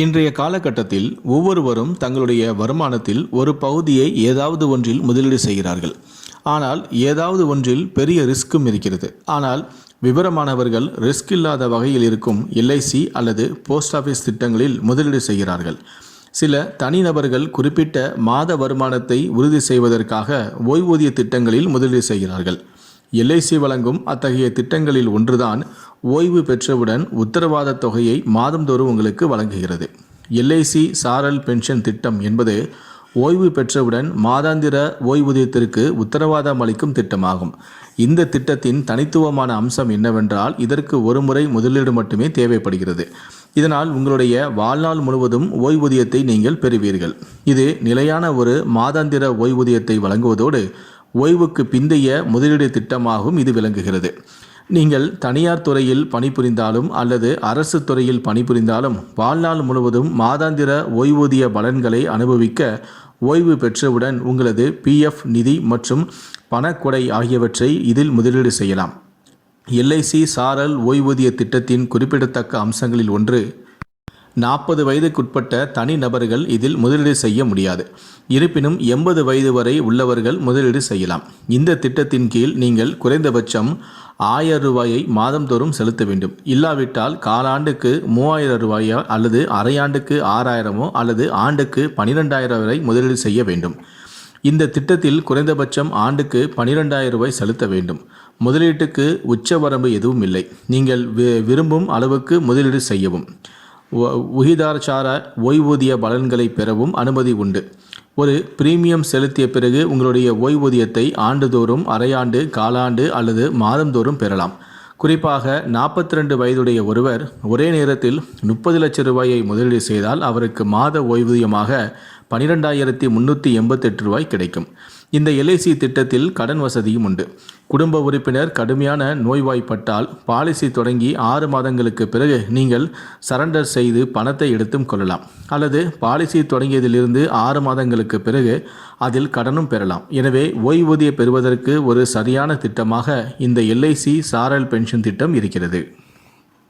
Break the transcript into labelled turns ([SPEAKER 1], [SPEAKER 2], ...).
[SPEAKER 1] இன்றைய காலகட்டத்தில் ஒவ்வொருவரும் தங்களுடைய வருமானத்தில் ஒரு பகுதியை ஏதாவது ஒன்றில் முதலீடு செய்கிறார்கள். ஆனால் ஏதாவது ஒன்றில் பெரிய ரிஸ்க்கும் இருக்கிறது. ஆனால் விவரமானவர்கள் ரிஸ்க் இல்லாத வகையில் இருக்கும் எல்ஐசி அல்லது போஸ்ட் ஆஃபீஸ் திட்டங்களில் முதலீடு செய்கிறார்கள். சில தனிநபர்கள் குறிப்பிட்ட மாத வருமானத்தை உறுதி செய்வதற்காக ஓய்வூதிய திட்டங்களில் முதலீடு செய்கிறார்கள். எல்ஐசி வழங்கும் அத்தகைய திட்டங்களில் ஒன்றுதான் ஓய்வு பெற்றவுடன் உத்தரவாத தொகையை மாதந்தோறும் உங்களுக்கு வழங்குகிறது. எல்ஐசி சாரல் பென்ஷன் திட்டம் என்பது ஓய்வு பெற்றவுடன் மாதாந்திர ஓய்வூதியத்திற்கு உத்தரவாதம் அளிக்கும் திட்டமாகும். இந்த திட்டத்தின் தனித்துவமான அம்சம் என்னவென்றால், இதற்கு ஒரு முறை முதலீடு மட்டுமே தேவைப்படுகிறது. இதனால் உங்களுடைய வாழ்நாள் முழுவதும் ஓய்வூதியத்தை நீங்கள் பெறுவீர்கள். இது நிலையான ஒரு மாதாந்திர ஓய்வூதியத்தை வழங்குவதோடு ஓய்வுக்கு பிந்தைய முதலீடு திட்டமாகவும் இது விளங்குகிறது. நீங்கள் தனியார் துறையில் பணிபுரிந்தாலும் அல்லது அரசு துறையில் பணிபுரிந்தாலும் வாழ்நாள் முழுவதும் மாதாந்திர ஓய்வூதிய பலன்களை அனுபவிக்க ஓய்வு பெற்றவுடன் உங்களது பிஎஃப் நிதி மற்றும் பணக்கொடை ஆகியவற்றை இதில் முதலீடு செய்யலாம். எல்ஐசி சாரல் ஓய்வூதிய திட்டத்தின் குறிப்பிடத்தக்க அம்சங்களில் ஒன்று, 40 வயதுக்குட்பட்ட தனி நபர்கள் இதில் முதலீடு செய்ய முடியாது. இருப்பினும் 80 வயது வரை உள்ளவர்கள் முதலீடு செய்யலாம். இந்த திட்டத்தின் கீழ் நீங்கள் குறைந்தபட்சம் 1000 ரூபாயை மாதந்தோறும் செலுத்த வேண்டும். இல்லாவிட்டால் காலாண்டுக்கு 3000 ரூபாயோ அல்லது அரையாண்டுக்கு 6000 அல்லது ஆண்டுக்கு 12000 வரை முதலீடு செய்ய வேண்டும். இந்த திட்டத்தில் குறைந்தபட்சம் ஆண்டுக்கு 12000 ரூபாய் செலுத்த வேண்டும். முதலீட்டுக்கு உச்சவரம்பு எதுவும் இல்லை. நீங்கள் விரும்பும் அளவுக்கு முதலீடு செய்யவும் விகிதாச்சார ஓய்வூதிய பலன்களை பெறவும் அனுமதி உண்டு. ஒரு பிரீமியம் செலுத்திய பிறகு உங்களுடைய ஓய்வூதியத்தை ஆண்டுதோறும், அரையாண்டு, காலாண்டு அல்லது மாதந்தோறும் பெறலாம். குறிப்பாக 42 வயதுடைய ஒருவர் ஒரே நேரத்தில் 30 லட்சம் ரூபாயை முதலீடு செய்தால் அவருக்கு மாத ஓய்வூதியமாக 12,388 ரூபாய் கிடைக்கும். இந்த எல்ஐசி திட்டத்தில் கடன் வசதியும் உண்டு. குடும்ப உறுப்பினர் கடுமையான நோய்வாய்ப்பட்டால் பாலிசி தொடங்கி 6 மாதங்களுக்கு பிறகு நீங்கள் சரண்டர் செய்து பணத்தை எடுத்தும் கொள்ளலாம். அல்லது பாலிசி தொடங்கியதிலிருந்து 6 மாதங்களுக்கு பிறகு அதில் கடனும் பெறலாம். எனவே ஓய்வூதியம் பெறுவதற்கு ஒரு சரியான திட்டமாக இந்த எல்ஐசி சாரல் பென்ஷன் திட்டம் இருக்கிறது.